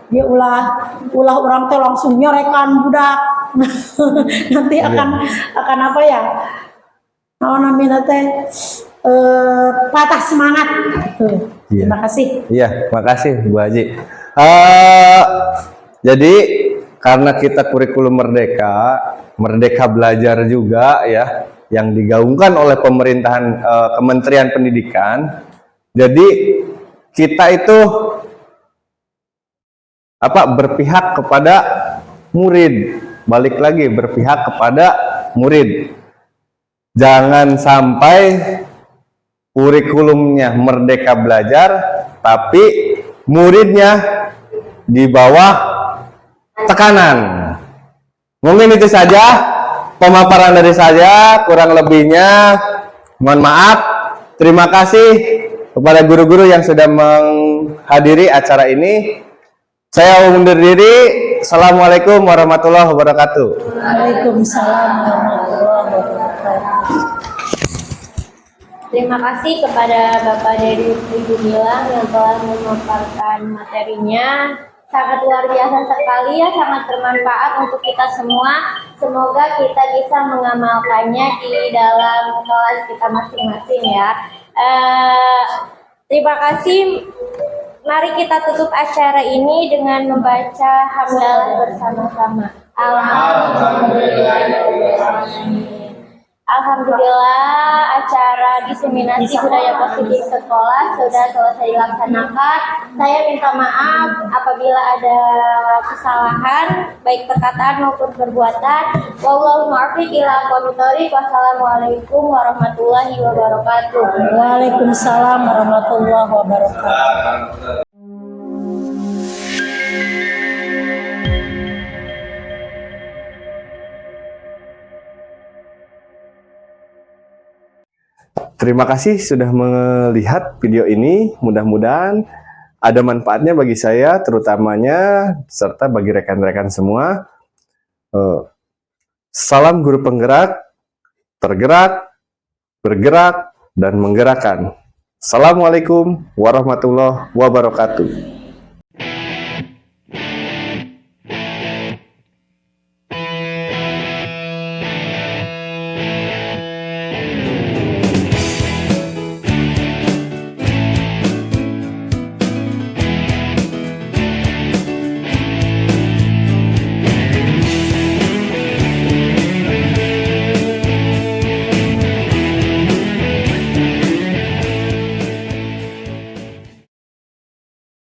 Dia ulah orang teh langsung nyorekan budak. Nanti akan apa ya? Namanya teh patah semangat. Terima kasih. Iya, makasih Bu Haji. Jadi karena kita kurikulum merdeka belajar juga ya, yang digaungkan oleh pemerintahan Kementerian Pendidikan. Jadi kita itu berpihak kepada murid. Balik lagi berpihak kepada murid. Jangan sampai kurikulumnya merdeka belajar, tapi muridnya di bawah tekanan. Mungkin itu saja pemaparan dari saya, kurang lebihnya mohon maaf. Terima kasih kepada guru-guru yang sudah menghadiri acara ini. Saya undur diri. Assalamualaikum warahmatullahi wabarakatuh. Waalaikumsalam warahmatullahi wabarakatuh. Terima kasih kepada Bapak dari Gumilang yang telah memaparkan materinya. Sangat luar biasa sekali ya, sangat bermanfaat untuk kita semua. Semoga kita bisa mengamalkannya di dalam kelas kita masing-masing ya. Terima kasih. Mari kita tutup acara ini dengan membaca hamdalah bersama-sama. Alhamdulillah, acara diseminasi budaya positif sekolah sudah selesai dilaksanakan. Saya minta maaf apabila ada kesalahan, baik perkataan maupun perbuatan. Wallahu muwaffiq ila aqwamit thoriq. Wassalamualaikum warahmatullahi wabarakatuh. Waalaikumsalam warahmatullahi wabarakatuh. Terima kasih sudah melihat video ini. Mudah-mudahan ada manfaatnya bagi saya, terutamanya serta bagi rekan-rekan semua. Salam guru penggerak, tergerak, bergerak, dan menggerakkan. Assalamualaikum warahmatullahi wabarakatuh.